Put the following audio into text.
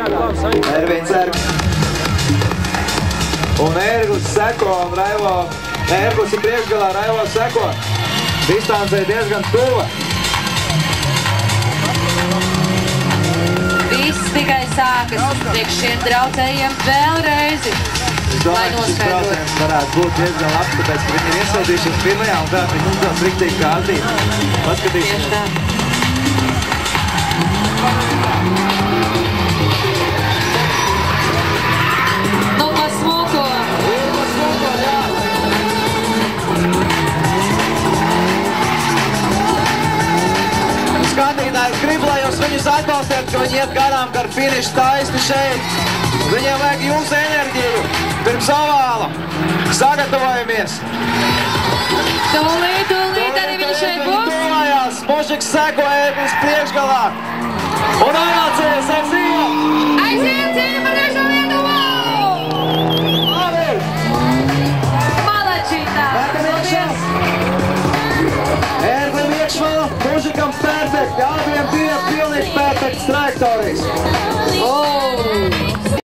Ervins un Ērglis seko un Raivo, Ērglis ir priekšgalā, Raivo seko. Distancē diezgan tuva. Viss tikai sākas priekš šiem draudzējiem vēlreizi. Es domāju, ka šis brauciens varētu būt diezgan labs, tāpēc, ka viņi ir iesildījušies pirmajā un tā viņi uzdos riktīgi kārtīgi. Paskatīsim. Tieši tā. Nu, pa smuko. Pa smuko, jā. Skatītājs grib, lai jūs viņus atbalstiet, ka viņi iet garām gar finišu taisni šeit. Viņiem vajag jūsu enerģiju pirms ovāla. Sagatavojamies. Tūlīt arī viņi šeit būs. Tuvājās, Mošiks seko Ērglis priekšgalā. Un aizvācies, aiziet! Aiziet, cīņa par trešo vietu! Labi! Malačītā! Ērglim iekšmā, Mošikam perfekti. Abiem bija pilnīgi perfekts trajektorijas.